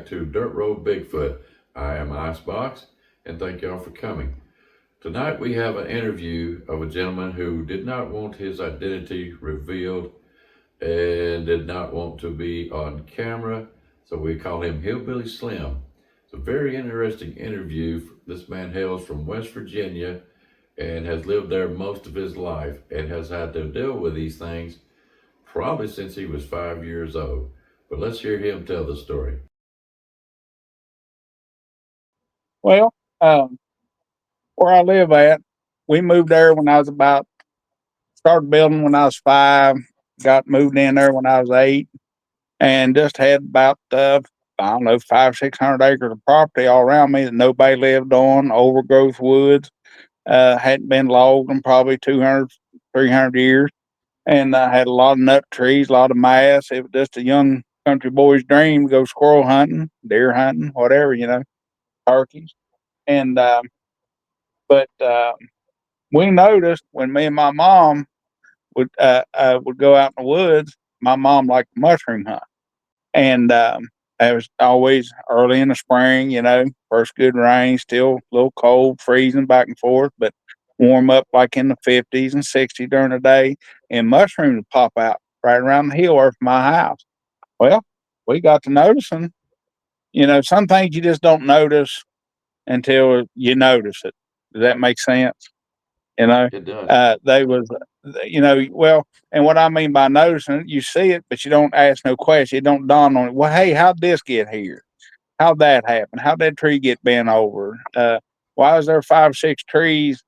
back to Dirt Road Bigfoot. I am Icebox, and thank y'all for coming. Tonight we have an interview of a gentleman who did not want his identity revealed and did not want to be on camera, so we call him Hillbilly Slim. It's a very interesting interview. This man hails from West Virginia and has lived there most of his life and has had to deal with these things probably since he was 5 years old. But let's hear him tell the story. Well, where I live at, we moved there when I was started building when I was 5, got moved in there when I was 8, and just had about, I don't know, 500-600 acres of property all around me that nobody lived on, overgrowth woods, hadn't been logged in probably 200, 300 years. And I had a lot of nut trees, a lot of mass. It was just a young country boy's dream to go squirrel hunting, deer hunting, whatever, turkeys. And, but we noticed when me and my mom would go out in the woods, my mom liked to mushroom hunt. And it was always early in the spring, first good rain, still a little cold, freezing back and forth, but warm up like in the 50s and 60s during the day, and mushrooms would pop out right around the hill or from my house. Well, we got to noticing, some things you just don't notice until you notice it. Does that make sense? It does. They was, well, and what I mean by noticing it, you see it, but you don't ask no question. It don't dawn on it. Well, hey, how'd this get here? How'd that happen? How'd that tree get bent over? Why is there 5, 6 trees,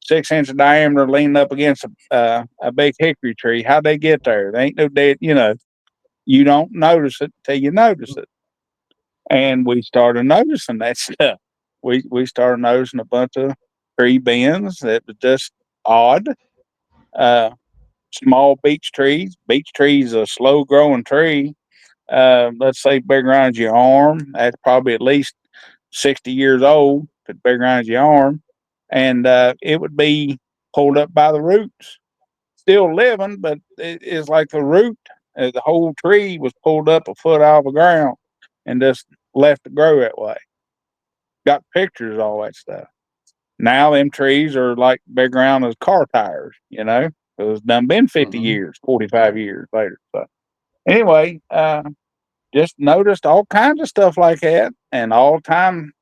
6 inch diameter, leaning up against a big hickory tree? How'd they get there? They ain't no dead, you don't notice it till you notice it. And we started noticing that stuff. We started noticing a bunch of tree bends that was just odd. Uh, Small beech trees. Beech trees is a slow growing tree. Let's say big around your arm. That's probably at least 60 years old. If it's big around your arm, and it would be pulled up by the roots. Still living, but it's like the root. The whole tree was pulled up a foot out of the ground and just left to grow that way. Got pictures, all that stuff. Now them trees are like big around as car tires, It's done been 50 Mm-hmm. years, 45 years later. So anyway, just noticed all kinds of stuff like that. And all the time,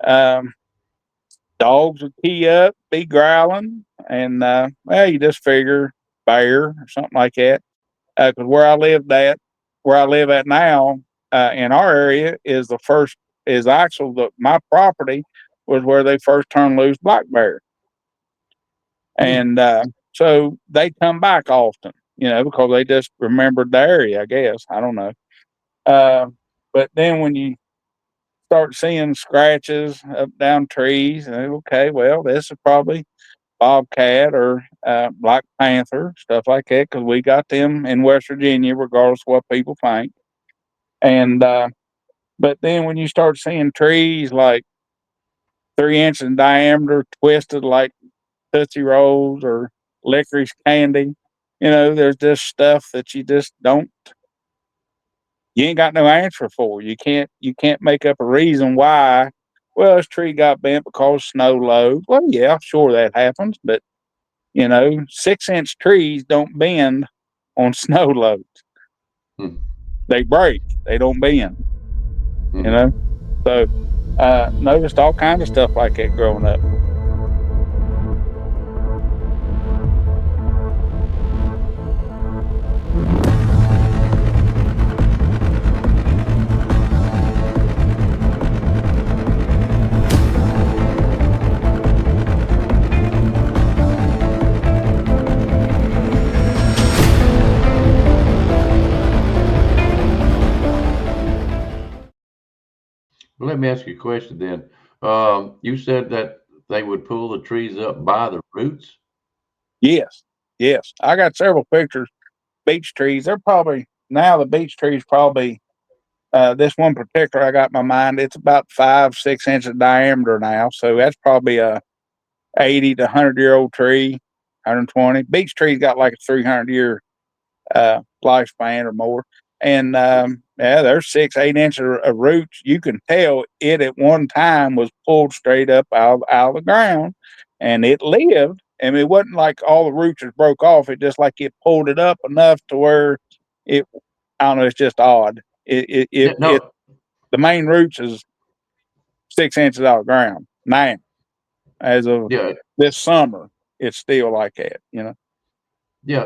um, dogs would key up, be growling. And, well, you just figure bear or something like that. Because where I live at now, in our area is actually my property was where they first turned loose black bear. Hmm. And so they come back often, because they just remembered the area, I guess. I don't know. Uh, but then when you start seeing scratches up down trees, okay, well, this is probably bobcat or black panther, stuff like that, because we got them in West Virginia, regardless of what people think. And but then when you start seeing trees like 3 inches in diameter, twisted like Tootsie Rolls or licorice candy. There's just stuff that you ain't got no answer for. You can't make up a reason why. Well, this tree got bent because snow load. Well, yeah, sure that happens, but 6-inch trees don't bend on snow loads. Hmm. They break. They don't bend. You Hmm. know. So noticed all kinds of stuff like that growing up. Well, let me ask you a question then. You said that they would pull the trees up by the roots. Yes, yes. I got several pictures. Beech trees. They're probably now the beech trees probably this one particular I got in my mind. It's about 5, 6 inches diameter now, so that's probably a 80 to 100-year-old tree, 120. Beech trees got like a 300-year lifespan or more. And yeah, there's 6, 8 inches of roots. You can tell it at one time was pulled straight up out of the ground, and it lived. And it wasn't like all the roots just broke off. It just like it pulled it up enough to where it. I don't know. It's just odd. Yeah, It no, the main roots is 6 inches out of the ground now. As of yeah, this summer, it's still like that. yeah.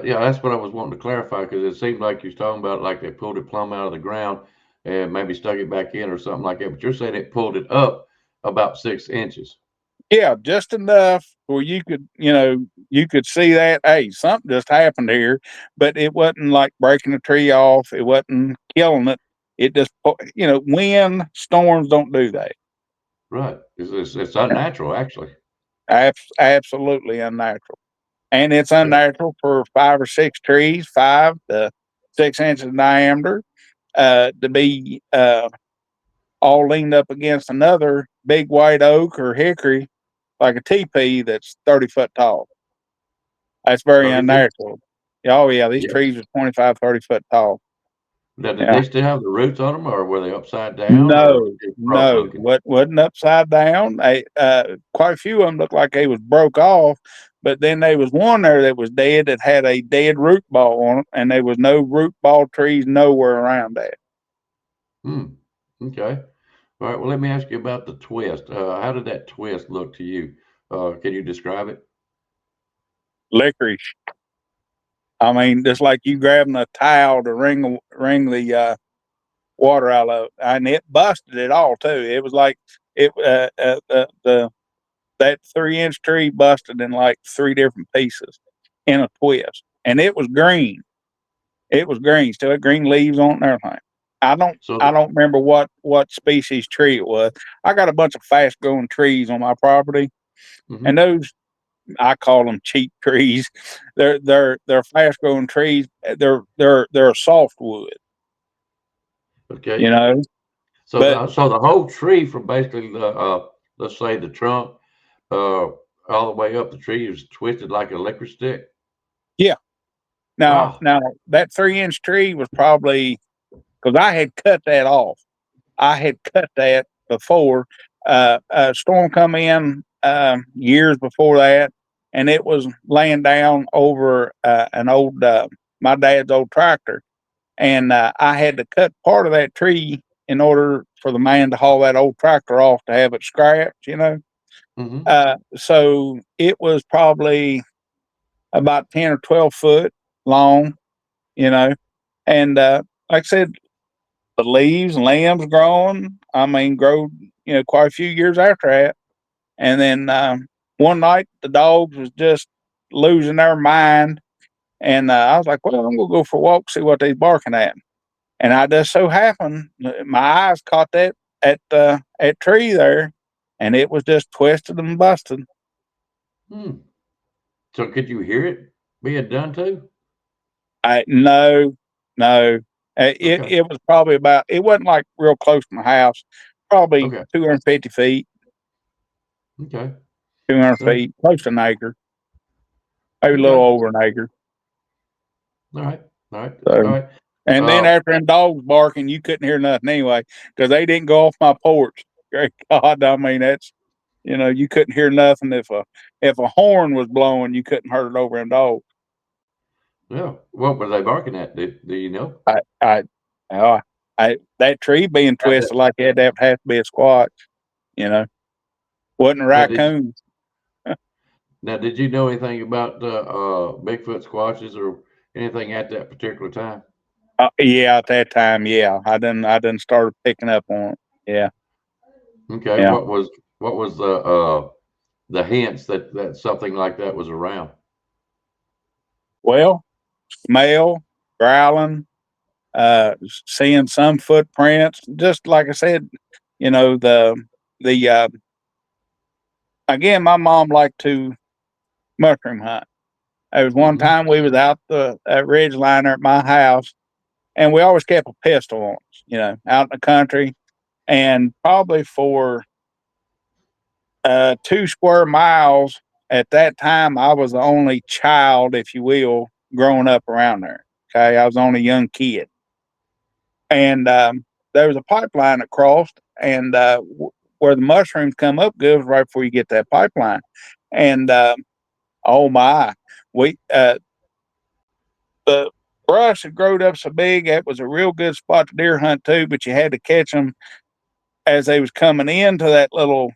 That's what I was wanting to clarify because it seemed like you was talking about like they pulled it plumb out of the ground and maybe stuck it back in or something like that. But you're saying it pulled it up about 6 inches. Yeah, just enough where you could see that, hey, something just happened here, but it wasn't like breaking the tree off. It wasn't killing it. It just, wind storms don't do that. Right. It's unnatural, actually. Absolutely unnatural. And it's unnatural for 5 or 6 trees, 5 to 6 inches in diameter, to be all leaned up against another big white oak or hickory, like a teepee that's 30 foot tall. That's very 30 feet. unnatural. Oh yeah, these Yes. trees are 25, 30 foot tall. Now, did Yeah. they still have the roots on them, or were they upside down, or No, just broke no, looking? wasn't upside down. Quite a few of them looked like they was broke off, but then there was one there that was dead that had a dead root ball on it, and there was no root ball trees nowhere around that. Hmm. Okay. All right. Well, let me ask you about the twist. How did that twist look to you? Can you describe it? Licorice. I mean, just like you grabbing a towel to wring the water out of it, and it busted it all too. It was like it the that 3 inch tree busted in like three different pieces in a twist, and it was green. It was green, still had green leaves on it and everything. I don't So, I don't remember what species tree it was. I got a bunch of fast growing trees on my property, and mhm. those I call them cheap trees. They're fast growing trees. They're a softwood, you Okay. know. So But the whole tree from basically the let's say the trunk uh, all the way up the tree is twisted like a licorice stick. yeah, Wow. now that 3 inch tree was probably because I had cut that off. I had cut that before. A storm come in years before that, and it was laying down over an old my dad's old tractor, and I had to cut part of that tree in order for the man to haul that old tractor off to have it scrapped. Hmm. So it was probably about 10 or 12 foot long. You know, and like I said, the leaves and limbs growing. I mean, grow quite a few years after that. And then one night the dogs was just losing their mind, and I was like, "Well, I'm gonna go for a walk, see what they barking at." And I just so happened my eyes caught that at tree there, and it was just twisted and busted. Hmm. So could you hear it being done too? I no, no. It Okay. it was probably about. It wasn't like real close to my house. Probably Okay. 250 feet, Okay. 200 So feet, close to an acre, maybe a little okay. over an acre. All right. All right. All So, right. and then Uh, after them dogs barking, you couldn't hear nothing anyway because they didn't go off my porch. Great God, I mean you couldn't hear nothing if a horn was blowing, you couldn't hear it over them dogs. yeah. What were they barking at? Do you know? I, I, oh, that tree being At the- twisted like that, that would have to be a squatch. You know, wasn't a Now did you, raccoon. now did you know anything about Bigfoot squashes or anything at that particular time? Yeah, at that time, yeah, I didn't start picking up on it. Yeah, Okay. yeah. What was the hints that something like that was around? Well, smell, growling, seeing some footprints. Just like I said, the again, my mom liked to mushroom hunt. There was one Hmm. time we was out the ridge liner at my house, and we always kept a pistol on us, out in the country, and probably for 2 square miles at that time, I was the only child, if you will, growing up around there. Okay, I was the only young kid. and there was a pipeline that crossed, and where the mushrooms come up good was right before you get that pipeline, and oh my, we the brush had growed up so big it was a real good spot to deer hunt too, but you had to catch them as they was coming into that little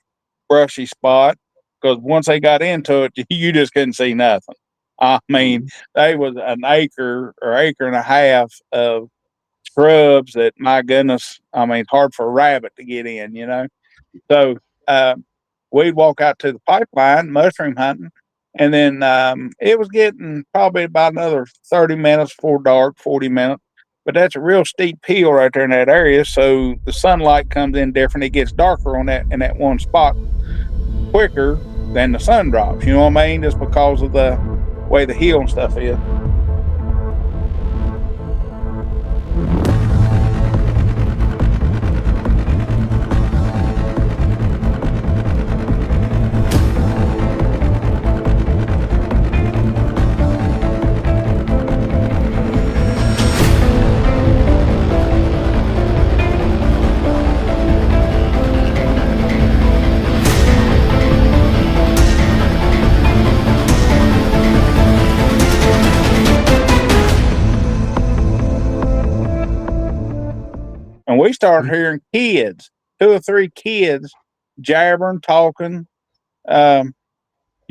brushy spot, because once they got into it, you just couldn't see nothing. I mean, they was an acre or acre and a half of shrubs that, my goodness, I mean, hard for a rabbit to get in, you know. So uh, we'd walk out to the pipeline mushroom hunting, and then it was getting probably about another 30 minutes before dark, 40 minutes. But that's a real steep hill right there in that area, so the sunlight comes in different. It gets darker on that in that one spot quicker than the sun drops. You know what I mean? Just because of the way the hill and stuff is. And we started hearing kids, 2 or 3 kids, jabbering, talking. You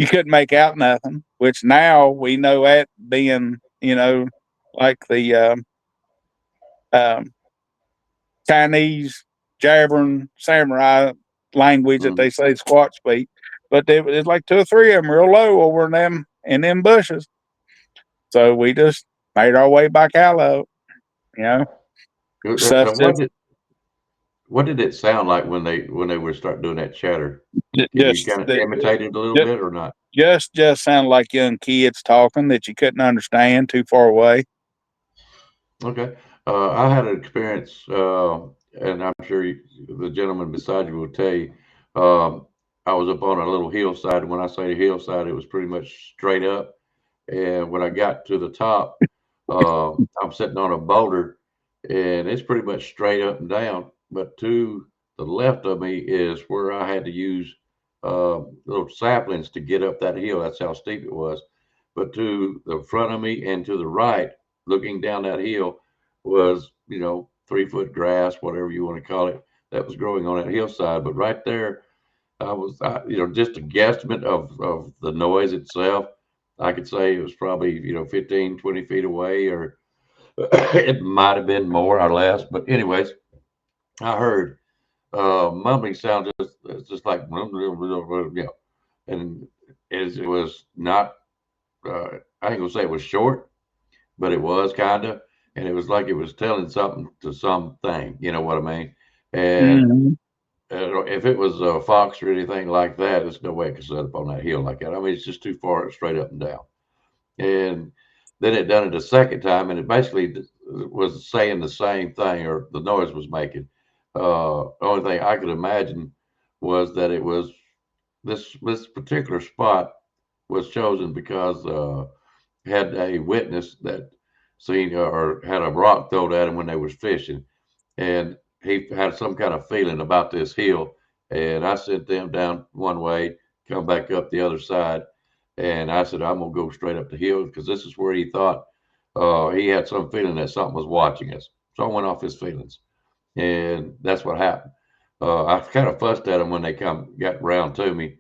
couldn't make out nothing, which now we know that being, you know, like the um, Chinese jabbering samurai language that they say Squat speak. But it's like 2 or 3 of them real low over in them bushes. So we just made our way back out of it, you know. Stuff just What did it sound like when they were start doing that chatter? Can you just kind of imitate it a little bit or not? just sounded like young kids talking that you couldn't understand too far away. Okay. I had an experience, and I'm sure the gentleman beside you will tell you. I was up on a little hillside. When I say hillside, it was pretty much straight up. And when I got to the top, I'm sitting on a boulder, and it's pretty much straight up and down. But to the left of me is where I had to use little saplings to get up that hill. That's how steep it was. But to the front of me and to the right, looking down that hill, was 3 foot grass, whatever you want to call it, that was growing on that hillside. But right there, just a guesstimate of the noise itself. I could say it was probably 15, 20 feet away, or it might have been more or less. But anyways, I heard mumbling sound, just like and it was not. I ain't gonna say it was short, but it was kind of, and it was like it was telling something to something. You know what I mean? And Mhm. if it was a fox or anything like that, there's no way it could set up on that hill like that. I mean, it's just too far straight up and down. And then it done it a second time, and it basically was saying the same thing, or the noise was making. The only thing I could imagine was that it was this particular spot was chosen because had a witness that seen or had a rock thrown at him when they was fishing, and he had some kind of feeling about this hill. And I sent them down one way, come back up the other side, and I said I'm gonna go straight up the hill because this is where he thought he had some feeling that something was watching us. So I went off his feelings, and that's what happened. I kind of fussed at them when they got around to me,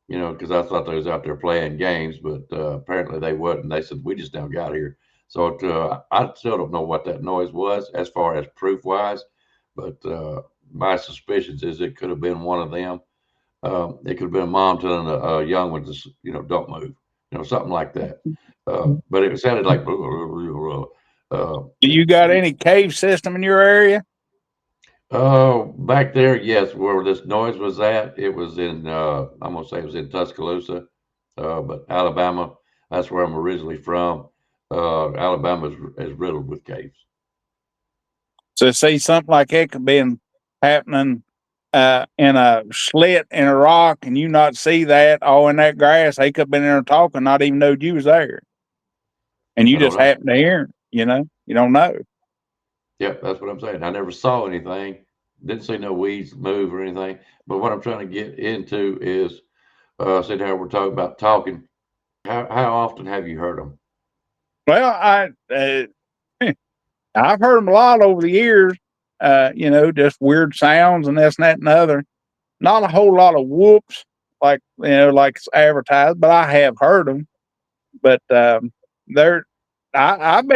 because I thought they was out there playing games, but apparently they wasn't. They said we just now got here, so I still don't know what that noise was as far as proof wise, but my suspicions is it could have been one of them. It could have been a mom telling a young one to, don't move, something like that. But it sounded like. Do you got any cave system in your area? Oh, back there, yes, where this noise was at, it was in, I'm gonna say it was in Tuscaloosa, but Alabama, that's where I'm originally from. Alabama is riddled with caves. So see, something like that could be happening in a slit in a rock, and you not see that all in that grass. They could have been there talking, not even know you was there, and you I don't just know. happen to hear. You don't know. Yep, that's what I'm saying. I never saw anything, didn't see no weeds move or anything. But what I'm trying to get into is, sitting here, we're talking about talking. How often have you heard them? Well, I've heard them a lot over the years. Just weird sounds and this and that and the other. Not a whole lot of whoops like it's advertised, but I have heard them. But they're I've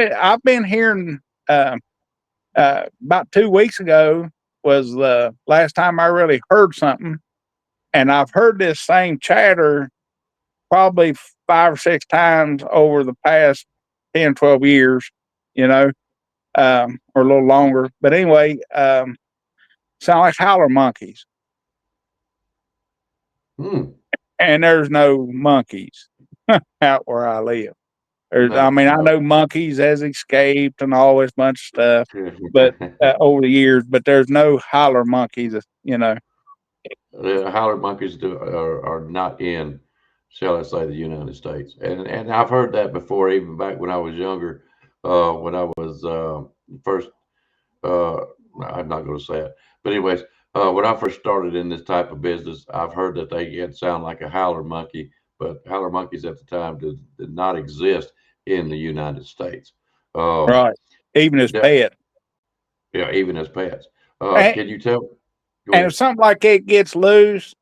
been hearing about 2 weeks ago was the last time I really heard something, and I've heard this same chatter probably 5 or 6 times over the past 10, 12 years. You know, or a little longer. But anyway, sound like howler monkeys, Hmm. and there's no monkeys out where I live. I No, mean, I no. know monkeys has escaped and all this bunch of stuff, but over the years, but there's no howler monkeys. The howler monkeys are not in, shall I say, the United States, and I've heard that before, even back when I was younger, when I was first. Uh, I'm not going to say it, but anyways, when I first started in this type of business, I've heard that they can sound like a howler monkey, but howler monkeys at the time did not exist in the United States. Um, Right. Even as that, pet. yeah, even as pets. And, Can you tell? Go and if ahead. something like it gets loose,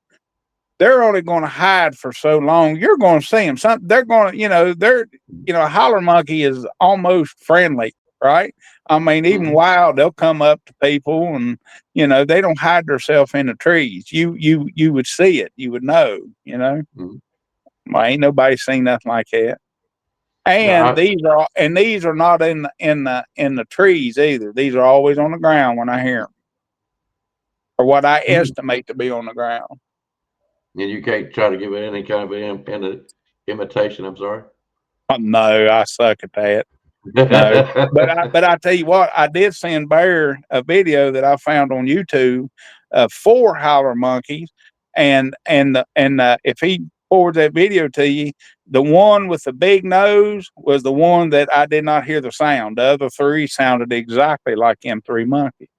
they're only going to hide for so long. You're going to see them. They're going to, a howler monkey is almost friendly, right? I mean, even Hmm. wild, they'll come up to people, and they don't hide themselves in the trees. You would see it. You would know. Hmm. Well, ain't nobody seen nothing like that. Now, And these are not in the trees either. These are always on the ground when I hear them, or what I hmm. estimate to be on the ground. And you can't try to give it any kind of imitation. I'm sorry. No, I suck at that. No, but I tell you what, I did send Bear a video that I found on YouTube of 4 howler monkeys, and if he forwards that video to you, the one with the big nose was the one that I did not hear the sound. The other 3 sounded exactly like them 3 monkeys,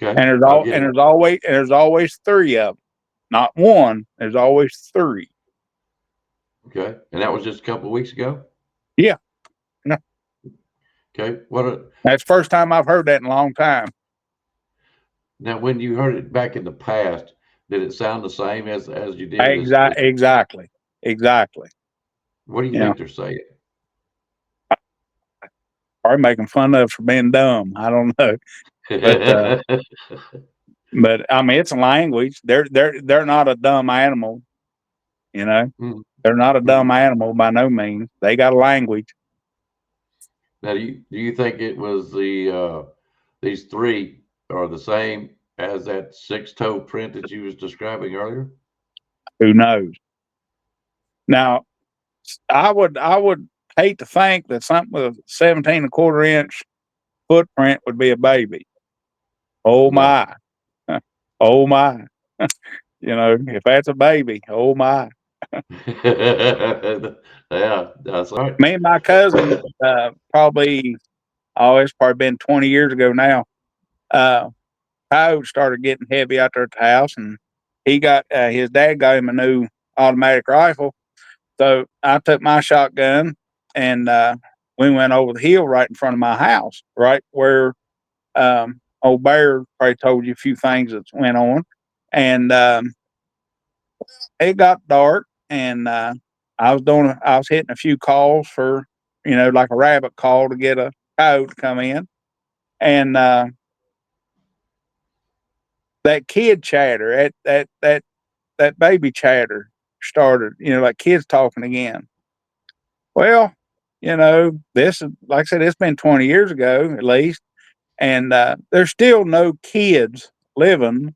Okay, and I'll get it. there's always 3 of them, not one. There's always 3. Okay, and that was just a couple of weeks ago. Yeah, no, Okay, what? that's the first time I've heard that in a long time. Now, when you heard it back in the past, did it sound the same as you did as Exactly, exactly. what do you You know, think they're saying? probably making fun of for being dumb. I don't know, but I mean, it's a language. They're not a dumb animal. You know, Mhm, they're not a mhm. dumb animal by no means. They got a language. Now, do you think it was these three are the same as that six-toe print that you was describing earlier? Who knows? Now, I would hate to think that something with a 17 1/4 inch footprint would be a baby. Oh No. my, oh my. If that's a baby, oh my. Yeah, that's right. Me and my cousin, probably, it's probably been 20 years ago now. Uh, Coyotes started getting heavy out there at the house, and his dad got him a new automatic rifle. So I took my shotgun, and we went over the hill right in front of my house, right where old Bear probably told you a few things that went on. And it got dark, and I was hitting a few calls for, like a rabbit call to get a coyote to come in, and that kid chatter, that baby chatter started, like kids talking again. Well, this is, like I said, it's been 20 years ago at least, and there's still no kids living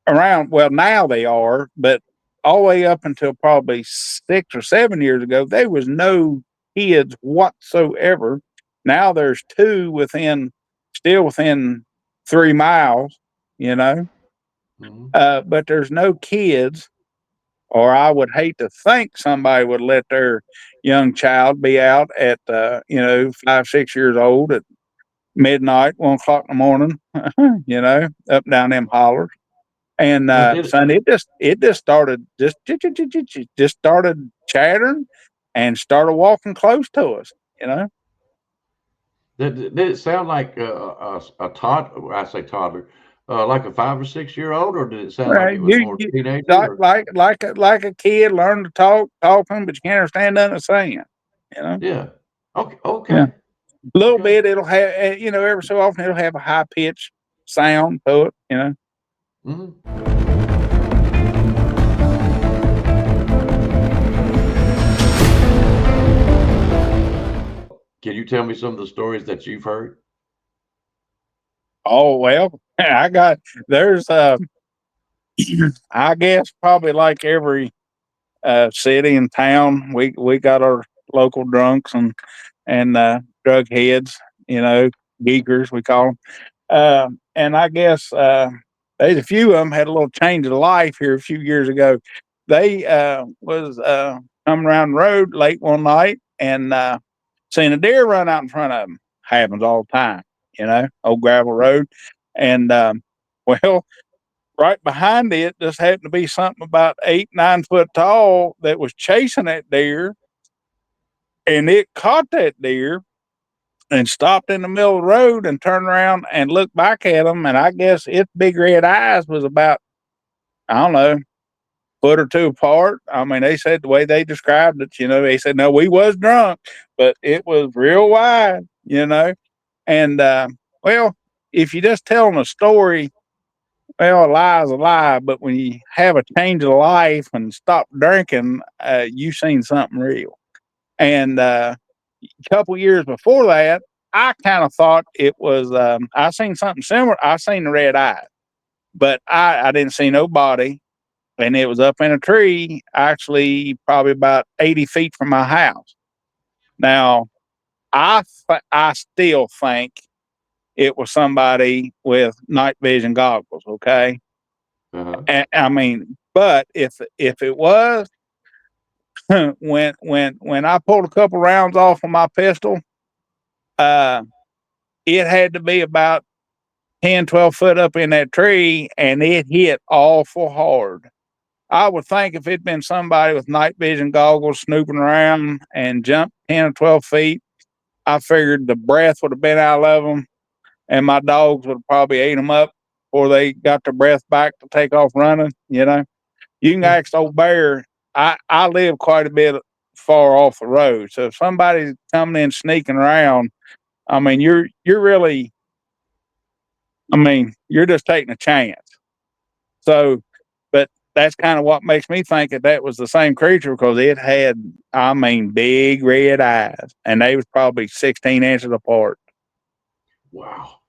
around. Well, now they are, but all the way up until probably 6 or 7 years ago, there was no kids whatsoever. Now there's two still within 3 miles, you know, Mhm. but there's no kids. Or I would hate to think somebody would let their young child be out at 5, 6 years old midnight, 1 o'clock in the morning, up and down them hollers. And son, it just started just started chattering and started walking close to us. You know, Did it sound like a toddler? I say toddler, like a 5 or 6 year old, or did it sound like it was more you teenager? Or like a kid learn to talking, but you can't understand nothing it's saying. You know, yeah, okay, yeah, okay, a little okay. bit. It'll have every so often it'll have a high pitched sound to it. You know. Hmm. Can you tell me some of the stories that you've heard? Oh well, there's I guess probably like every city and town, we got our local drunks and drug heads, geekers we call them. And I guess there's a few of them had a little change of life here a few years ago. They was coming around the road late one night and seen a deer run out in front of them. Happens all the time, old gravel road, and well, right behind it just happened to be something about 8, 9 foot tall that was chasing that deer, and it caught that deer and stopped in the middle of the road and turned around and looked back at them. And I guess its big red eyes was about, I don't know, foot or two apart. I mean, they said the way they described it, they said, no, we was drunk, but it was real wide. And, well, if you just telling a story, well, a lie is a lie, but when you have a change of life and stop drinking, you've seen something real. And a couple years before that, I kind of thought it was, I seen something similar. I seen the red eye, but I didn't see no body. And it was up in a tree, actually, probably about 80 feet from my house. Now, I still think it was somebody with night vision goggles. Okay, Uh-huh. I mean, but if it was, when I pulled a couple rounds off of my pistol, uh, it had to be about 10, 12 foot up in that tree, and it hit awful hard. I would think if it'd been somebody with night vision goggles snooping around and jumped 10 or 12 feet, I figured the breath would have been out of them, and my dogs would have probably ate them up before they got their breath back to take off running. You can Yeah. ask old Bear. I live quite a bit far off the road, so if somebody's coming in sneaking around, I mean, you're really, I mean, you're just taking a chance. So, but that's kind of what makes me think that was the same creature because it had, I mean, big red eyes, and they was probably 16 inches apart. Wow.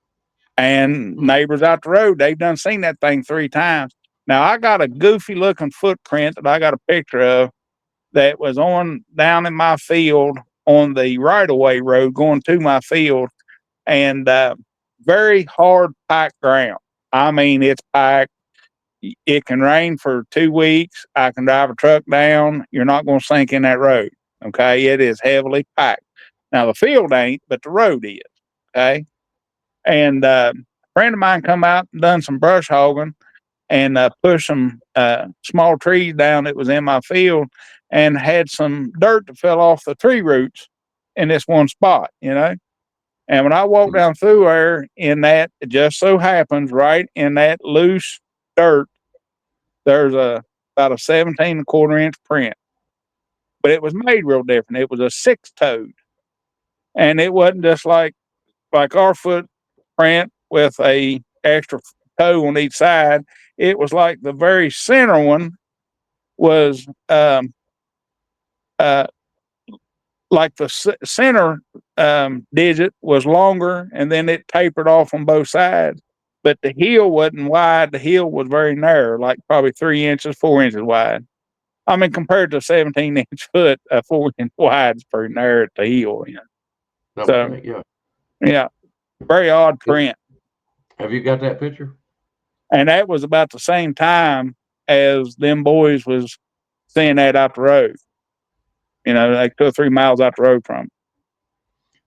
And Hmm. neighbors out the road, they've done seen that thing 3 times. Now I got a goofy looking footprint that I got a picture of that was on down in my field on the right of way road going to my field, and very hard packed ground. I mean, it's packed. It can rain for 2 weeks. I can drive a truck down. You're not going to sink in that road. Okay. It is heavily packed. Now, the field ain't, but the road is. Okay. And a friend of mine come out and done some brush hogging and pushed some small trees down that was in my field and had some dirt that fell off the tree roots in this one spot. And when I walked down through there in that, it just so happens right in that loose dirt, there's about a 17 and a quarter inch print, but it was made real different. It was a six toed, and it wasn't just like our footprint with a extra toe on each side. It was like the very center one was uh, like the center digit was longer, and then it tapered off on both sides. But the heel wasn't wide. The heel was very narrow, like probably 3 inches, 4 inches wide. I mean, compared to a 17 inch foot, a 4 inch wide is pretty narrow at the heel. I would So, think, yeah. yeah, very odd print. Have you got that picture? And that was about the same time as them boys was seeing that out the road, like 2 or 3 miles out the road from 'em.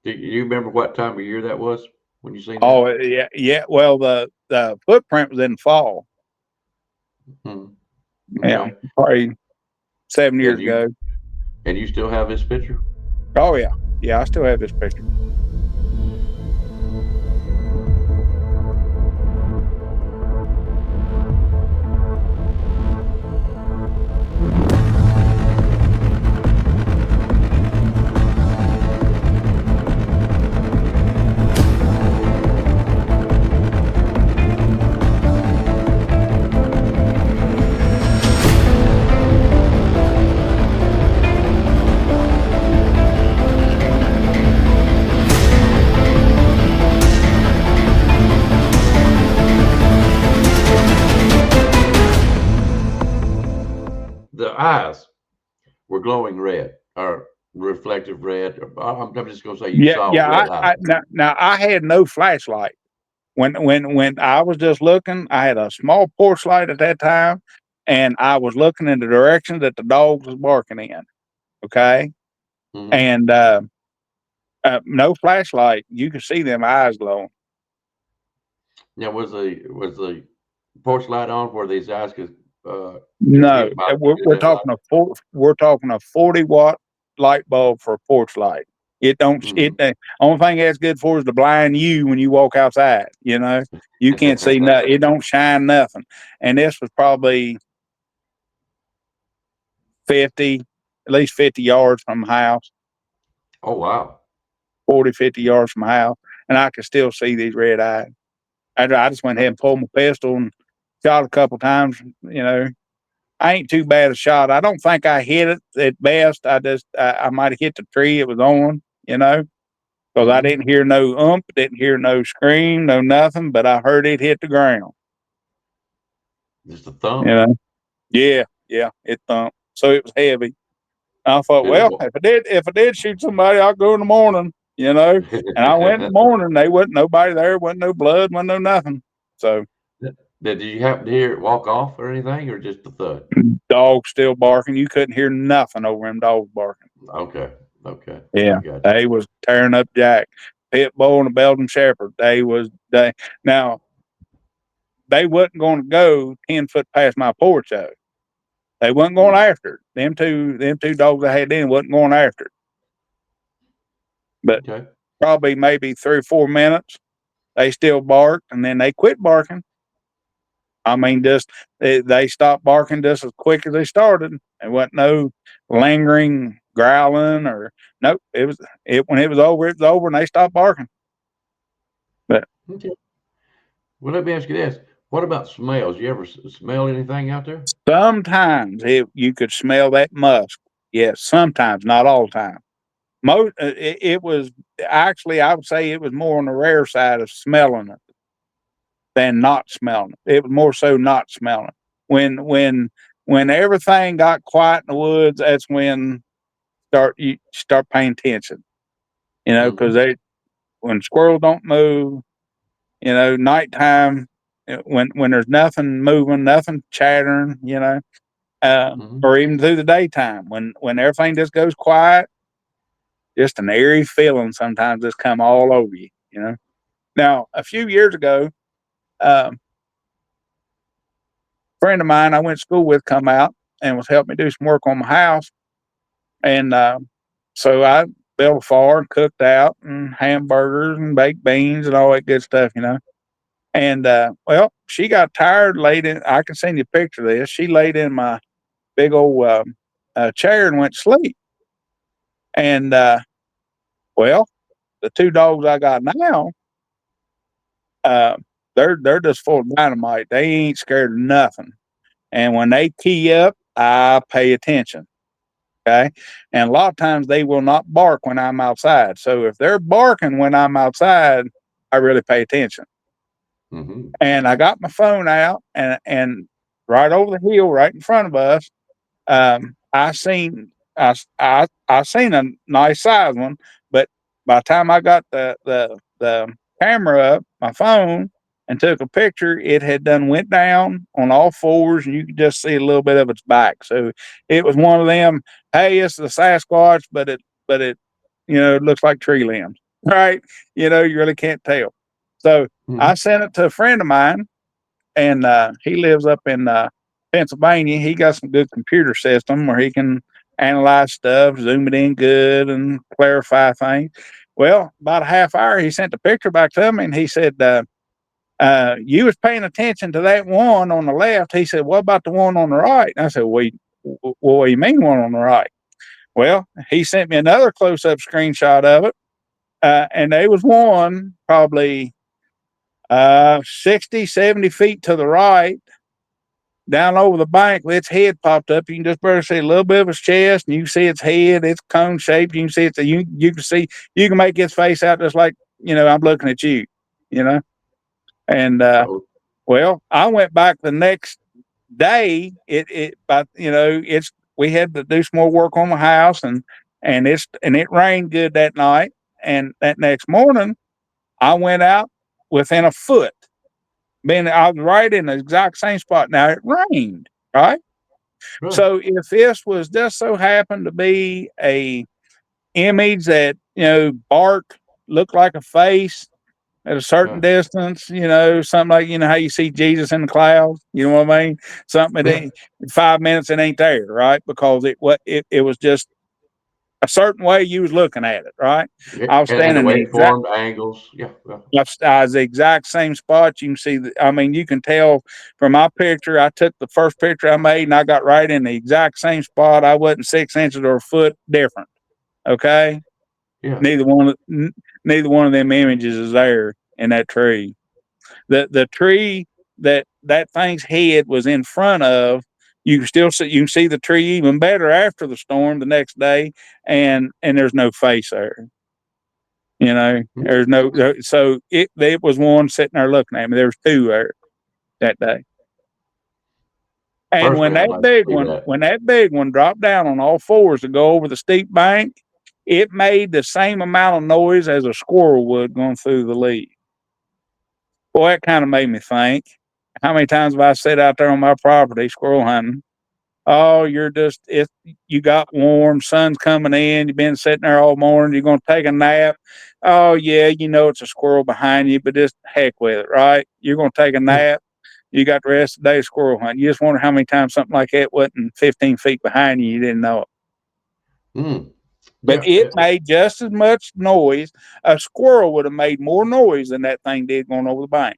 Do you remember what time of year that was? when you seen that? Oh yeah, yeah. Well, the footprint was in the fall. Hmm. Yeah, Okay. probably 7 years And you ago. and you still have this picture? Oh yeah, yeah. I still have this picture. The eyes were glowing red or reflective red. I'm just gonna say you Yeah, saw yeah. red eyes. Now I had no flashlight when I was just looking. I had a small porch light at that time, and I was looking in the direction that the dog was barking in. Okay, Hmm. and no flashlight. You could see them eyes glowing. Now was the porch light on where these eyes could No, get by the we're headlight? talking we're talking a 40-watt light bulb for a porch light. It don't it Hmm. only thing that's good for is to blind you when you walk outside. You can't see nothing. It don't shine nothing. And this was probably 50, at least 50 yards from the house, Oh wow. 40, 50 yards from the house, and I could still see these red eyes. I just went ahead and pulled my pistol and shot a couple times. I ain't too bad a shot. I don't think I hit it at best. I might have hit the tree it was on, because I Hmm. didn't hear no didn't hear no scream, no nothing, but I heard it hit the ground. Just a You thump. know, yeah, yeah, it thumped. So it was heavy. I thought, Did it? well, if I did shoot somebody, I'll go in the morning. And I went in the morning. They wasn't nobody there. Wasn't no blood. Wasn't no nothing. So Did you happen to hear it walk off or anything, or just the thud? dog still barking. You couldn't hear nothing over them dogs barking. Okay. Okay. I Yeah, got you. they was tearing up Jack, pit bull and a Belgian Shepherd. They now they wasn't going to go 10 foot past my porch though. They wasn't going Hmm. after it. Them two dogs I had in wasn't going after it. But Okay. probably maybe 3 or 4 minutes, they still barked, and then they quit barking. I mean, just they stopped barking just as quick as they started. There wasn't no lingering growling or nope. It when it was over, it was over, and they stopped barking. But Okay. Well, let me ask you this: what about smells? You ever smell anything out there? sometimes you could smell that musk. Yes, sometimes, not all the time. It was actually, I would say it was more on the rare side of smelling it than not smelling it. It was more so not smelling it. When everything got quiet in the woods, that's when you start paying attention. Because Hmm. they when squirrels don't move, nighttime, when there's nothing moving, nothing chattering, Hmm. or even through the daytime, when everything just goes quiet, just an eerie feeling sometimes just come all over you. Now, a few years ago, a friend of mine I went to school with come out and was helping me do some work on my house, and so I built a fire and cooked out and hamburgers and baked beans and all that good stuff. And well, she got tired, laid in. I can send you a picture of this. She laid in my big old chair and went to sleep. And well, the two dogs I got now, uh, they're just full of dynamite. They ain't scared of nothing. And when they key up, I pay attention. Okay. And a lot of times they will not bark when I'm outside. So if they're barking when I'm outside, I really pay attention. Hmm. And I got my phone out, and right over the hill, right in front of us, I seen a nice size one, but by the time I got the camera up, my phone, and took a picture, it had done went down on all fours, and you could just see a little bit of its back. So it was one of them. Hey, it's the Sasquatch, but it looks like tree limbs, right? You really can't tell. So I sent it to a friend of mine, and he lives up in Pennsylvania. He got some good computer system where he can analyze stuff, zoom it in good, and clarify things. Well, about a half hour, he sent the picture back to me, and he said, "You was paying attention to that one on the left." He said, "What about the one on the right?" And I said, "Well, what do you mean one on the right?" Well, he sent me another close-up screenshot of it, and there was one probably 60, 70 feet to the right, down over the bank. Its head popped up. You can just barely see a little bit of its chest, and you can see its head. It's cone shaped. You can see you can make its face out just like I'm looking at you, you know. And well, I went back the next day. But it's we had to do some more work on the house, and it rained good that night. And that next morning, I went out within a foot. I was right in the exact same spot. Now it rained, right? Right. So if this was just so happened to be a image that bark looked like a face at a certain distance, something like how you see Jesus in the clouds, you know what I mean? Something that ain't 5 minutes it ain't there, right? Because it was just a certain way you was looking at it, right? I was And the standing the exact waveformed angles. Yeah. I was the exact same spot. You can see you can tell from my picture. I took the first picture I made and I got right in the exact same spot. I wasn't 6 inches or a foot different. Okay. Yeah. Neither one of them images is there in that tree. The tree that thing's head was in front of, you can see the tree even better after the storm the next day, and there's no face there. There's no, so it was one sitting there looking at me. There was two there that day. And Personally, I'd like to see that. when that big one dropped down on all fours to go over the steep bank, it made the same amount of noise as a squirrel would going through the leaves. Boy, that kind of made me think. How many times have I sat out there on my property squirrel hunting? Oh, you got warm, sun's coming in, you've been sitting there all morning, you're gonna take a nap. Oh yeah, it's a squirrel behind you, but just heck with it, right? You're gonna take a nap, you got the rest of the day squirrel hunting. You just wonder how many times something like that wasn't 15 feet behind you, you didn't know it. But it made just as much noise. A squirrel would have made more noise than that thing did going over the bank.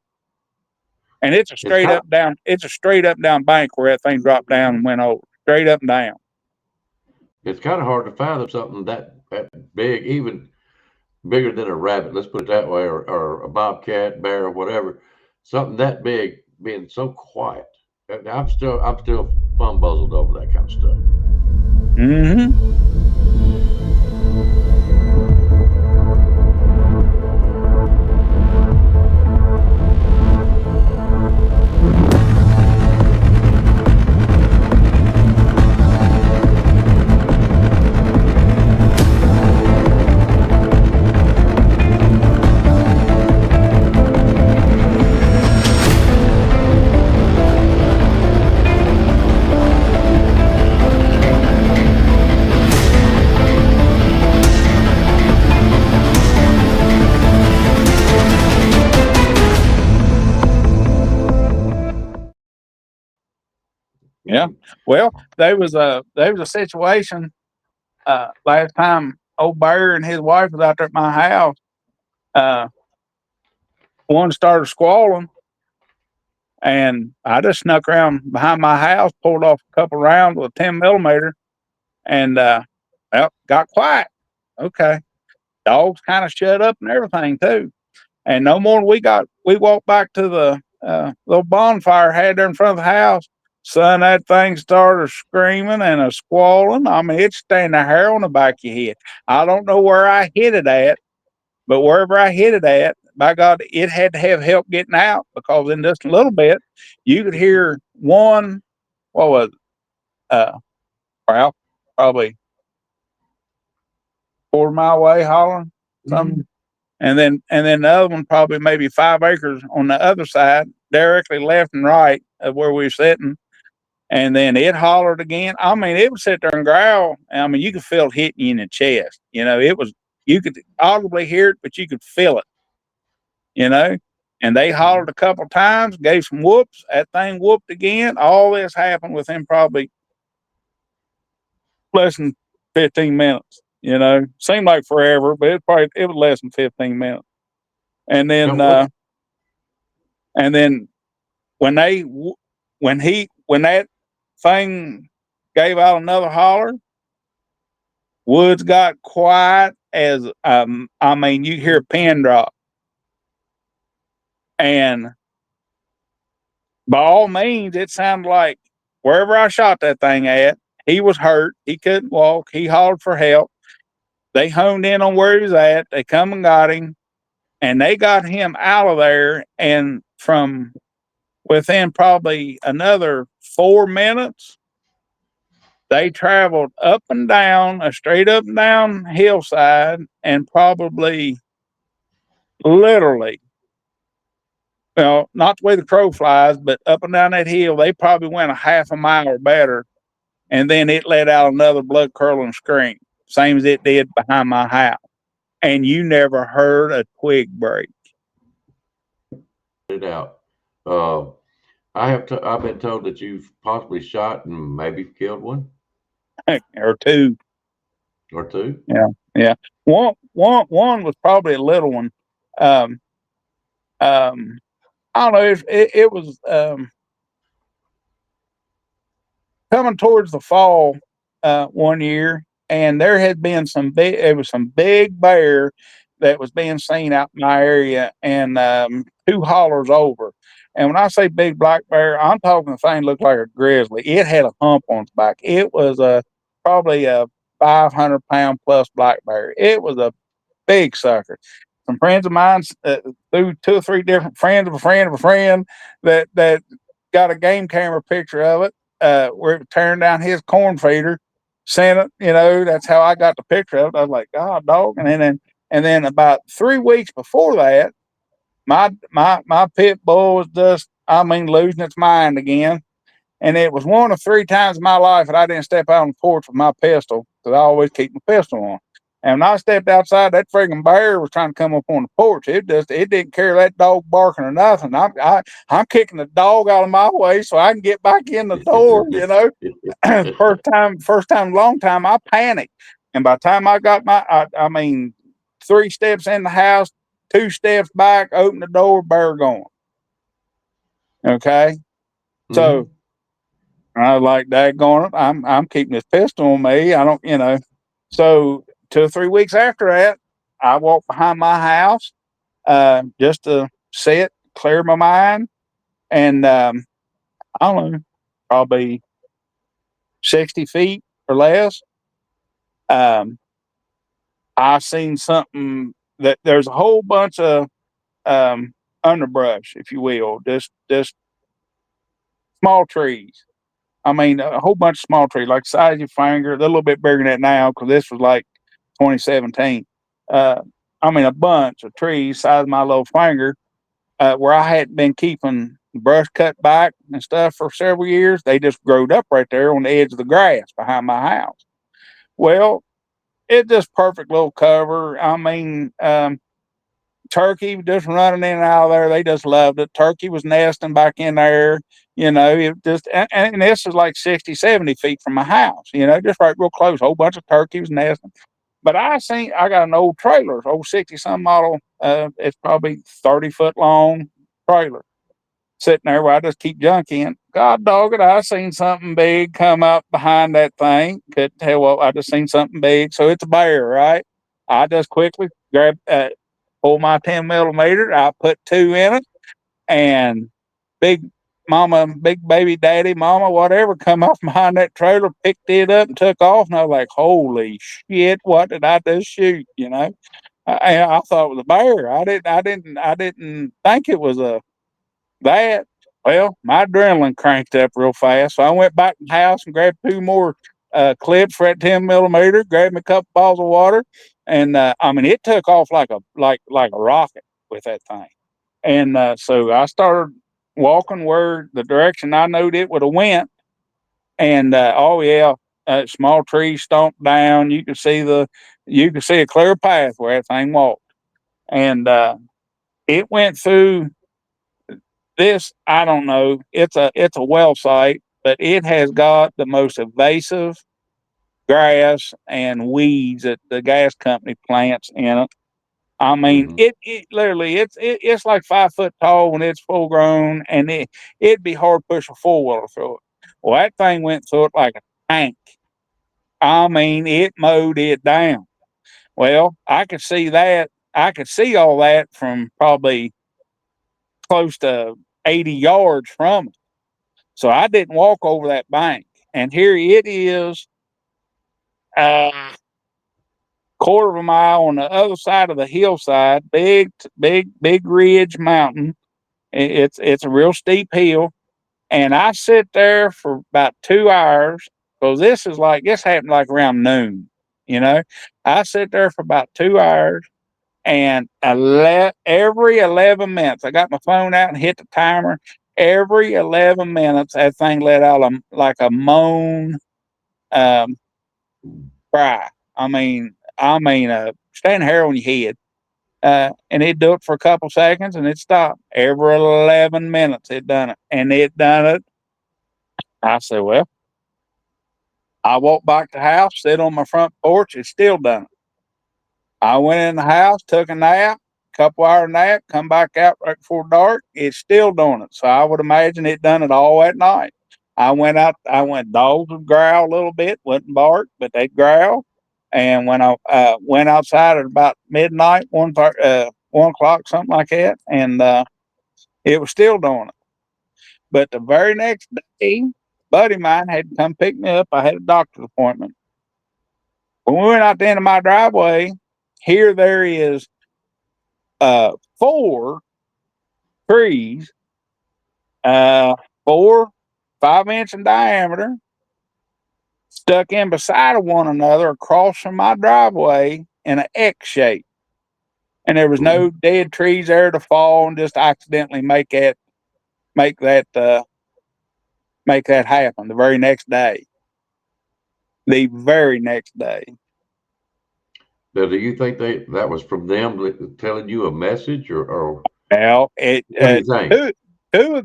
And it's a straight up down bank where that thing dropped down and went over. Straight up and down. It's kind of hard to fathom something that big, even bigger than a rabbit, let's put it that way, or a bobcat, bear, or whatever. Something that big being so quiet. I'm still fun buzzled over that kind of stuff. Mm-hmm. Yeah. Well, there was a situation last time old Bear and his wife was out there at my house. One started squalling, and I just snuck around behind my house, pulled off a couple rounds with a 10 millimeter, and got quiet. Okay. Dogs kind of shut up and everything too. And no more we walked back to the little bonfire had there in front of the house. Son, that thing started screaming and a squalling. I mean, it's standing the hair on the back of your head. I don't know where I hit it at, but wherever I hit it at, by God, it had to have help getting out, because in just a little bit, you could hear one, what was it? Well, probably 4 mile away hollering something. And then the other one probably maybe 5 acres on the other side, directly left and right of where we were sitting. And then it hollered again. I mean, it would sit there and growl. I mean, you could feel it hitting you in the chest. You could audibly hear it, but you could feel it, you know? And they hollered a couple times, gave some whoops. That thing whooped again. All this happened within probably less than 15 minutes. Seemed like forever, but it was less than 15 minutes. And then Now, when that thing gave out another holler, woods got quiet as you hear a pin drop. And by all means, it sounded like wherever I shot that thing at, he was hurt. He couldn't walk. He hollered for help. They honed in on where he was at. They come and got him, and they got him out of there. And from within probably another 4 minutes, they traveled up and down, a straight up and down hillside, and probably literally, well, not the way the crow flies, but up and down that hill, they probably went a half a mile or better. And then it let out another blood curdling scream, same as it did behind my house. And you never heard a twig break. It out. I've been told that you've possibly shot and maybe killed one Or two. or two. Yeah. One was probably a little one. I don't know if it was coming towards the fall one year, and there had been some big bear that was being seen out in my area, and 2 hollers over. And when I say big black bear, I'm talking the thing looked like a grizzly. It had a hump on its back. It was probably a 500-pound plus black bear. It was a big sucker. Some friends of mine, through 2 or 3 different friends of a friend of a friend, that got a game camera picture of it, where it tearing down his corn feeder, sent it. That's how I got the picture of it. I was like, God, dog. And then about 3 weeks before that, my pit bull was just, losing its mind again. And it was one of 3 times in my life that I didn't step out on the porch with my pistol, because I always keep my pistol on. And when I stepped outside, that friggin' bear was trying to come up on the porch. It didn't care that dog barking or nothing. I'm kicking the dog out of my way so I can get back in the door. First time, long time, I panicked. And by the time I got 3 steps in the house, 2 steps back, open the door, bear gone. Okay, so. I was like, daggone it, I'm keeping this pistol on me. I don't. So 2 or 3 weeks after that, I walked behind my house just to sit, clear my mind. And I don't know, probably 60 feet or less, I seen something that there's a whole bunch of underbrush, if you will, just small trees. A whole bunch of small trees, like the size of your finger. They're a little bit bigger than that now, because this was like 2017. A bunch of trees, size of my little finger, where I hadn't been keeping the brush cut back and stuff for several years. They just growed up right there on the edge of the grass behind my house. Well, it just perfect little cover. Turkey just running in and out of there. They just loved it. Turkey was nesting back in there. It just, and this is like 60, 70 feet from my house, just right real close. A whole bunch of turkey was nesting. But I got an old trailer, old 60 some model. It's probably 30-foot long trailer sitting there where I just keep junk in. God dog it, I seen something big come up behind that thing. Couldn't tell what, I just seen something big. So it's a bear, right? I just quickly pull my 10 millimeter. I put 2 in it, and big mama, big baby daddy, mama, whatever, come off behind that trailer, picked it up and took off. And I was like, holy shit, what did I just shoot? I thought it was a bear. I didn't think it was that. Well, my adrenaline cranked up real fast. So I went back to the house and grabbed 2 more clips for that 10 millimeter, grabbed me a couple bottles of water. And it took off like a rocket with that thing. And so I started walking where the direction I knowed it would have went. And small trees stomped down. You could see a clear path where that thing walked. And it went through this, I don't know. It's a well site, but it has got the most invasive grass and weeds that the gas company plants in it. I mean, Mm-hmm. it literally it's like 5 foot tall when it's full grown, and it'd be hard to push a 4 wheeler through it. Well, that thing went through it like a tank. I mean, it mowed it down. Well, I could see that. I could see all that from probably close to 80 yards from it. So I didn't walk over that bank. And here it is, uh, quarter of a mile on the other side of the hillside, big ridge mountain. It's a real steep hill. And I sit there for about 2 hours because this happened like around noon, you know. I sit there for about 2 hours, and every 11 minutes, I got my phone out and hit the timer. Every 11 minutes, that thing let out like a moan, um, cry. Standing hair on your head. And it do it for a couple seconds and it stopped. Every 11 minutes it done it. And it done it. I said, well, I walked back to the house, sit on my front porch, it still done it. I went in the house, took a nap, couple hour nap, come back out right before dark. It's still doing it. So I would imagine it done it all at night. Dogs would growl a little bit, wouldn't bark, but they'd growl. And when I went outside at about midnight, 1 o'clock, something like that, and it was still doing it. But the very next day, a buddy of mine had to come pick me up. I had a doctor's appointment. When we went out the end of my driveway, here there is 4 trees, uh, 4 5-inch in diameter, stuck in beside of one another across from my driveway in an X shape. And there was Ooh. no dead trees there to fall and just accidentally make that make that happen the very next day. The very next day. Now, do you think that was from them telling you a message, or Well, what do you think? two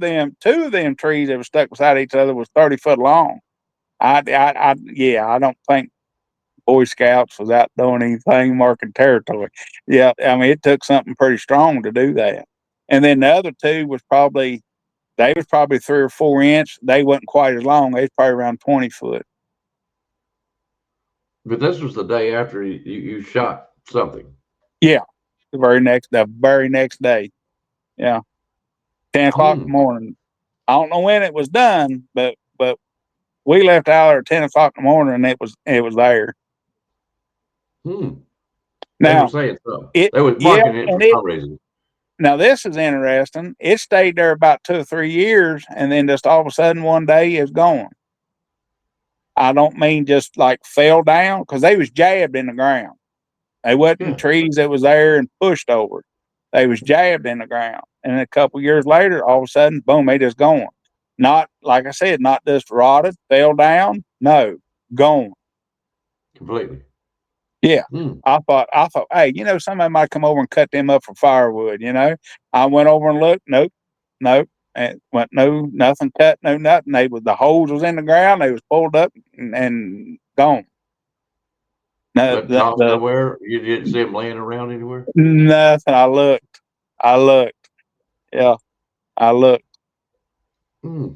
of them trees that were stuck beside each other was 30 foot long. Yeah, I don't think Boy Scouts was out doing anything marking territory. Yeah, I mean it took something pretty strong to do that. And then the other two was probably 3 or 4 inch. They wasn't quite as long. They was probably around 20 foot. But this was the day after you shot something. Yeah, the very next day. Yeah, 10 o'clock in Hmm. the morning. I don't know when it was done, but we left out there at 10 o'clock in the morning, and it was there. Hmm. They were Now saying something. it They was yeah, marking it and for it some reason. now this is interesting. It stayed there about 2 or 3 years, and then just all of a sudden one day it's gone. I don't mean just like fell down because they was jabbed in the ground. They wasn't Yeah. trees that was there and pushed over. They was jabbed in the ground, and a couple years later, all of a sudden, boom, they just gone. Not like I said, not just rotted, fell down. No, gone. Completely. Yeah. Hmm. I thought, hey, somebody might come over and cut them up for firewood. I went over and looked. Nope, nope. And went no nothing cut, no nothing. The holes was in the ground. They was pulled up and gone. No, But tossed nowhere. You didn't see them laying around anywhere. nothing. I looked. Yeah, I looked. Hmm.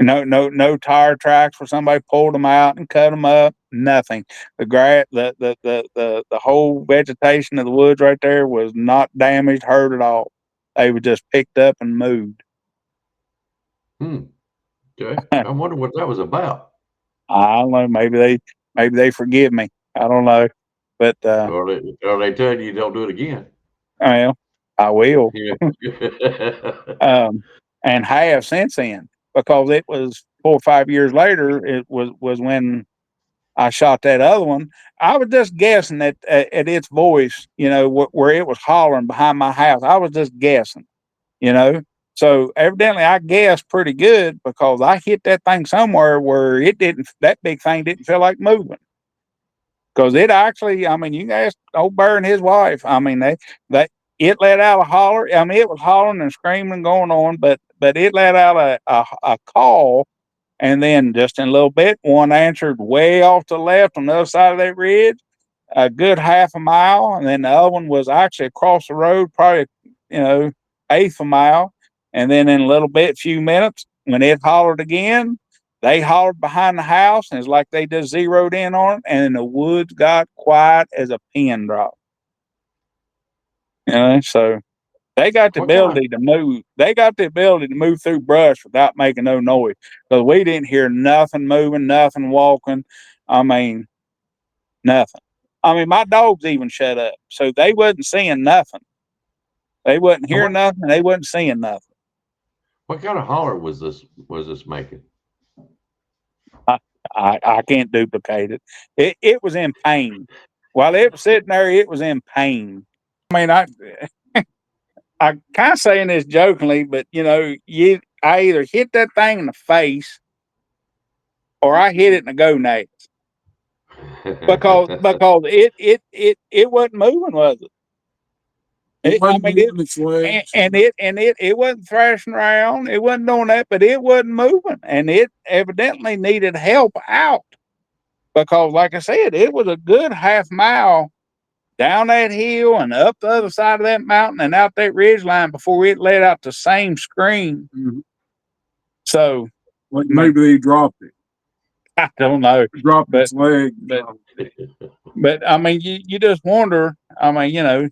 No tire tracks where somebody pulled them out and cut them up. Nothing. The grass, the whole vegetation of the woods right there was not damaged, hurt at all. They were just picked up and moved. Hmm. Okay. I wonder what that was about. I don't know. Maybe they forgive me. I don't know, but Or they telling you don't do it again. well, I will. Yeah. Um, and have since then because it was 4 or 5 years later. It was when I shot that other one. I was just guessing at its voice, where it was hollering behind my house. I was just guessing, you know. So evidently, I guessed pretty good because I hit that thing somewhere where that big thing didn't feel like moving. Because it actually, I mean, you can ask old Bear and his wife. I mean, it let out a holler. I mean, it was hollering and screaming and going on, but it let out a call. And then just in a little bit, one answered way off to the left on the other side of that ridge, a good half a mile. And then the other one was actually across the road, probably, eighth a mile. And then in a little bit, few minutes, when it hollered again, they hollered behind the house, and it's like they just zeroed in on it, and the woods got quiet as a pin drop. So they got the ability to move. They got the ability to move through brush without making no noise. Because we didn't hear nothing moving, nothing walking. I mean, nothing. I mean, my dogs even shut up, so they wasn't seeing nothing. They wasn't hearing nothing. They wasn't seeing nothing. What kind of holler was this making? I can't duplicate it. It was in pain. While it was sitting there, it was in pain. I mean, I kind of saying this jokingly, but I either hit that thing in the face or I hit it in the gonads because it wasn't moving, was it? It wasn't thrashing around. It wasn't doing that, but it wasn't moving, and it evidently needed help out because, like I said, it was a good half mile down that hill and up the other side of that mountain and out that ridge line before it let out the same scream. Mm-hmm. So maybe they dropped it. I don't know. Dropped its leg. But I mean, you just wonder. I mean,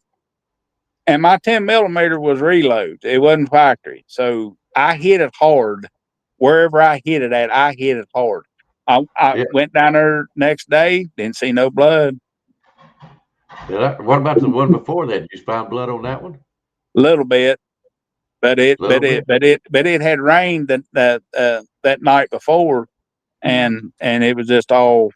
and my 10 millimeter was reload. It wasn't factory. So I hit it hard. Wherever I hit it at, I hit it hard. I went down there next day, didn't see no blood. What about the one before that? Did you find blood on that one? A little bit, but it had rained that night before, and it was just all.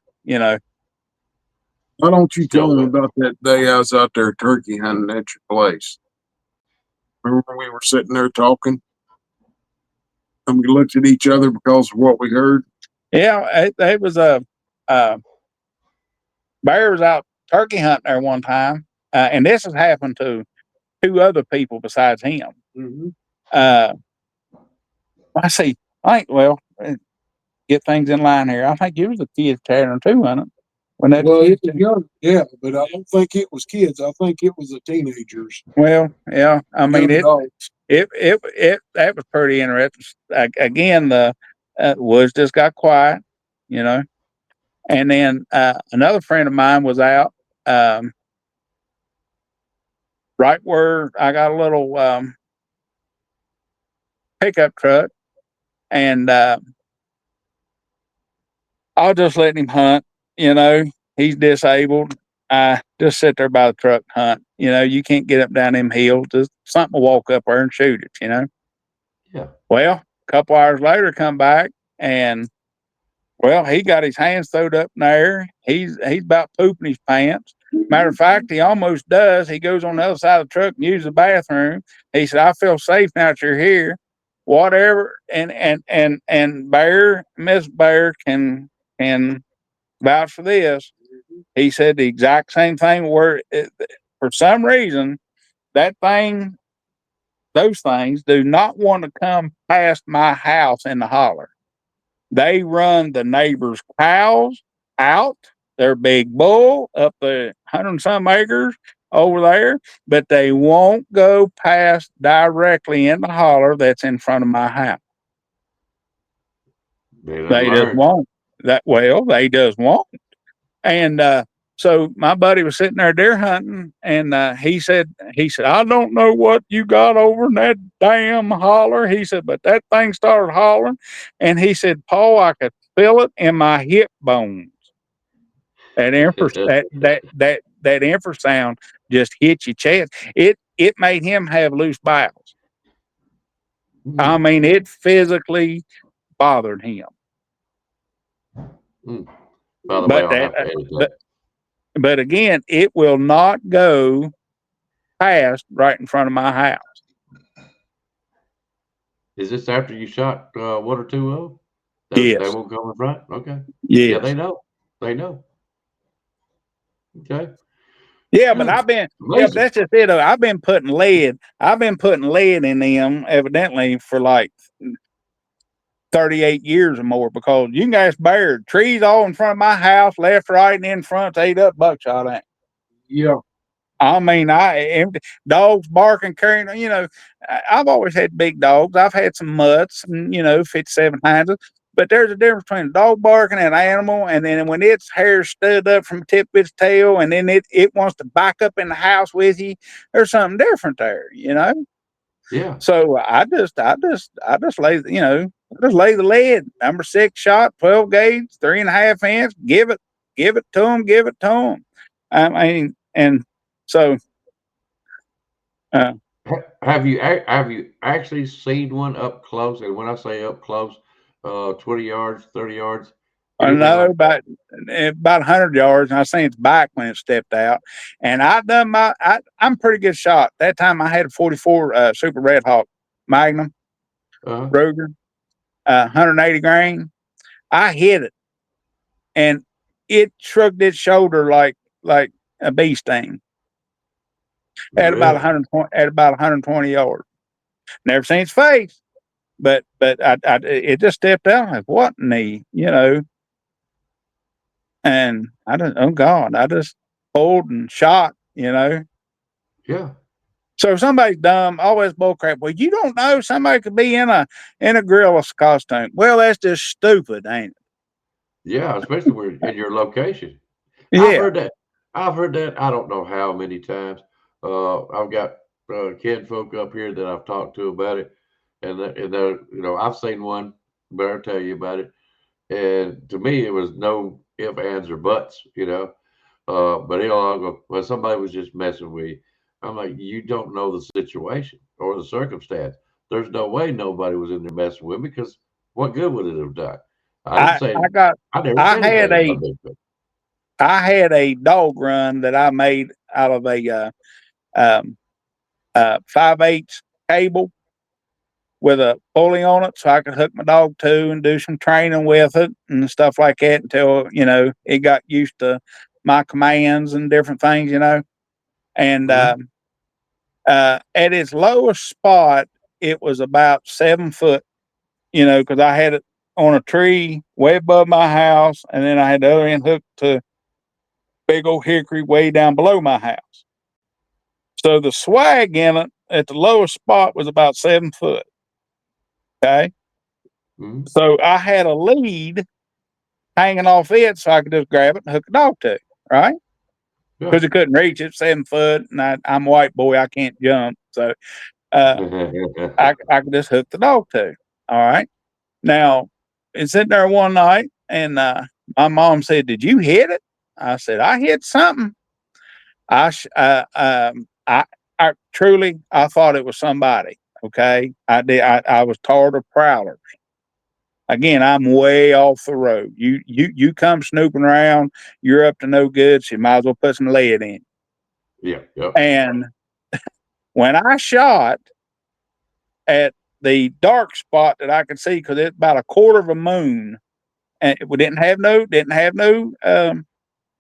Why don't you tell me about that day I was out there turkey hunting at your place? Remember we were sitting there talking, and we looked at each other because of what we heard. Yeah, it was a bear was out turkey hunting there one time, and this has happened to 2 other people besides him. Mm-hmm. I see. Get things in line here. I think it was a kid pattern too, wasn't it? Yeah, but I don't think it was kids. I think it was the teenagers. Well, yeah. I mean, it that was pretty interesting. Again, the woods just got quiet, And then another friend of mine was out right where I got a little pickup truck, and I'll just let him hunt. He's disabled. I just sit there by the truck and hunt. You can't get up down them hills. Just something will walk up there and shoot it. Yeah. Well, a couple hours later, come back and he got his hands throwed up in there. He's about pooping his pants. Matter of fact, he almost does. He goes on the other side of the truck and uses the bathroom. He said, "I feel safe now that you're here." Whatever, and Miss Bear can vouch for this. He said the exact same thing. Where for some reason those things do not want to come past my house in the holler. They run the neighbors' cows out, their big bull up the 100-some acres over there, but they won't go past directly in the holler that's in front of my house. They just won't. They just won't. And so my buddy was sitting there deer hunting, and he said, "I don't know what you got over in that damn holler." He said, "But that thing started hollering," and he said, "Paul, I could feel it in my hip bones." That infrasound just hit your chest. It made him have loose bowels. I mean, it physically bothered him. By the way, but again, it will not go past right in front of my house. Is this after you shot one or two of them? Yes. They won't come in front? Okay. Yes. Yeah, they know. Okay. Yeah, but I've been, yeah, but Amazing. that's just it. I've been putting lead in them evidently for like 38 years or more, because you can ask bear trees all in front of my house, left, right, and in front, ate up buckshot ain't. Yeah. I mean, dogs barking, carrying, I've always had big dogs. I've had some mutts and, 57 hinds. But there's a difference between a dog barking and an animal, and then when its hair stood up from the tip of its tail, and then it wants to back up in the house with you, there's something different there, Yeah. So I just lay, just lay the lead. Number 6 shot, 12 gauge, 3.5 inch. Give it to them. I mean, and so. Have you actually seen one up close? And when I say up close, 20 yards, 30 yards, I anything know like that? about 100 yards, and I seen its back when it stepped out. And I'm pretty good shot. That time I had a 44 Super Red Hawk Magnum Uh-huh. Ruger, 180 grain. I hit it, and it shrugged its shoulder like a bee sting at about Really? 120 yards. Never seen its face, but it just stepped out. I'm like, what in the. And I don't, oh God, I just pulled and shot. Yeah. So if somebody's dumb, always bullcrap. Well, you don't know, somebody could be in a gorilla costume. Well, that's just stupid, ain't Yeah, especially where in your location. it? I've Yeah. heard that. I've heard that. I don't know how many times. I've got kinfolk up here that I've talked to about it, and I've seen one, but I'll tell you about it. And to me, it was no ifs, ands, or buts. But I'll go, well, somebody was just messing with you. I'm like, you don't know the situation or the circumstance. There's no way nobody was in there messing with me, because what good would it have done? I didn't I say I got I never I said had anything a about Bigfoot. I had a dog run that I made out of a um 5/8 cable with a pulley on it, so I could hook my dog to and do some training with it and stuff like that until it got used to my commands and different things. And Mhm. at its lowest spot, it was about 7 foot. Because I had it on a tree way above my house, and then I had the other end hooked to big old hickory way down below my house. So the swag in it at the lowest spot was about 7 foot. Okay. Mhm. So I had a lead hanging off it so I could just grab it and hook a dog to it, right? Yeah. Because it couldn't reach it, 7 foot, and I'm a white boy, I can't jump. So uh, I could just hook the dog to it. All right. Now, it's sitting there one night, and my mom said, "Did you hit it?" I said, "I hit something." I truly, I thought it was somebody. Okay. I did. I was tired of prowlers. Again, I'm way off the road. You come snooping around, you're up to no good, so you might as well put some lead in. Yeah. Yep. And when I shot at the dark spot that I could see, because it's about a quarter of a moon, and we um,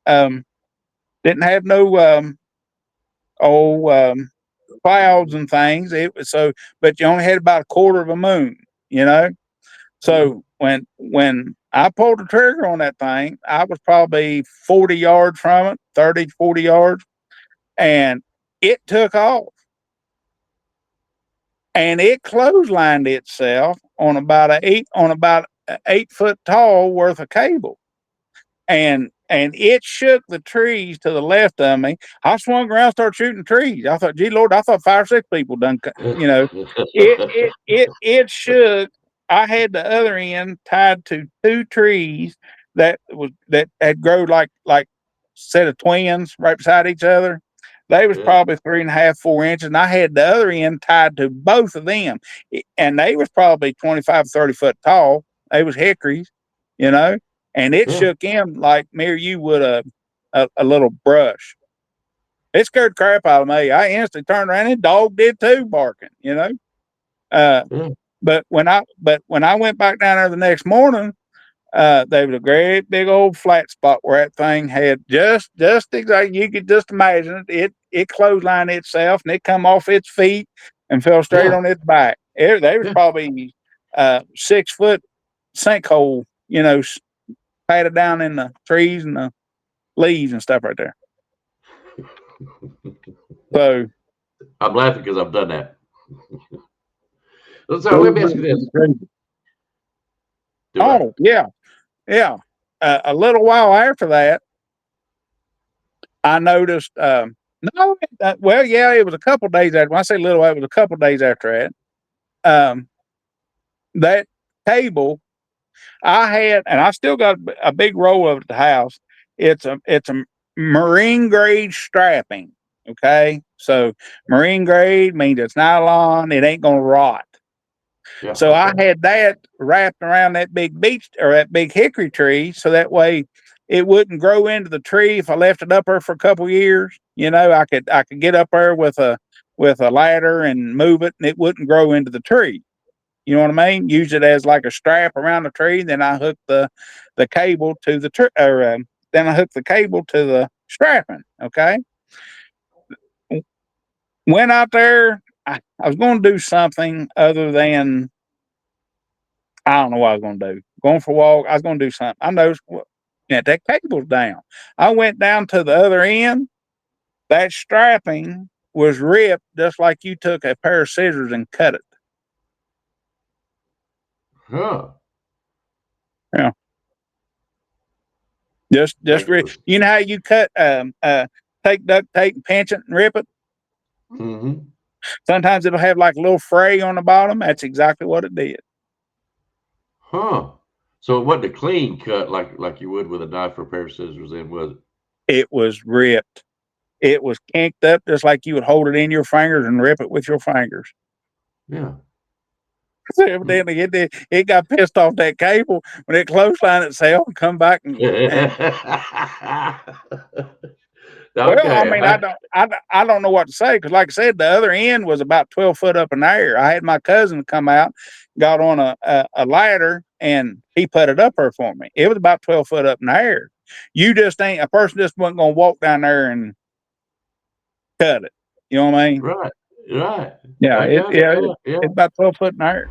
um, didn't have no oh clouds and things. It was so, but you only had about a quarter of a moon, you know. Mhm. So when I pulled the trigger on that thing, I was probably 40 yards from it, 30, 40 yards, and it took off, and it clotheslined itself on about a 8 foot tall worth of cable. And it shook the trees to the left of me. I swung around, started shooting trees. I thought, gee Lord, I thought 5 or 6 people done, it shook. I had the other end tied to 2 trees that had grown like set of twins right beside each other. They was Yeah. probably 3.5, 4 inches, and I had the other end tied to both of them, and they was probably 25, 30 foot tall. They was hickories, you know, and it Yeah. shook him like me or you would a little brush. It scared the crap out of me. I instantly turned around, and the dog did too, barking. Uh, Yeah. but when I went back down there the next morning, There was a great big old flat spot where that thing had just exactly, you could just imagine it clotheslined itself and it come off its feet and fell straight Yeah. on its back. There was Yeah. probably 6 foot sinkhole, patted down in the trees and the leaves and stuff right there. So I'm laughing because I've done that. So let me ask you this. Do I? oh yeah. A little while after that, I noticed. No, well, yeah, it was a couple days after. When I say little while, it was a couple days after that. That cable I had, and I still got a big roll of it at the house. It's a marine grade strapping. Okay, so marine grade means it's nylon. It ain't gonna rot. Yeah. So I Okay. had that wrapped around that big beech or that big hickory tree, so that way it wouldn't grow into the tree if I left it up there for a couple years. I could get up there with a ladder and move it, and it wouldn't grow into the tree. You know what I mean? Use it as like a strap around the tree. Then I hook the cable to the tree, or then I hook the cable to the strapping. Okay. Went out there. I was going to do something other than, I don't know what I was going to do. Going for a walk. I was going to do something. I noticed that cable's down. I went down to the other end. That strapping was ripped just like you took a pair of scissors and cut it. Huh. Yeah. Just you know how you cut take duct tape and pinch it and rip it? Mm-hmm. Sometimes it'll have like a little fray on the bottom. That's exactly what it did. Huh. So it wasn't a clean cut like you would with a knife or a pair of scissors, then, was it? It was ripped. It was kinked up just like you would hold it in your fingers and rip it with your fingers. Yeah. So evidently it got pissed off that cable when it clotheslined itself and come back and well, I mean, Okay. I don't know what to say because, like I said, the other end was about 12 foot up in the air. I had my cousin come out, got on a ladder, and he put it up there for me. It was about 12 foot up in the air. You just ain't a person just wasn't gonna walk down there and cut it. You know what I mean? Right. Right. Yeah, I got it. Yeah. it's about 12 foot in the air.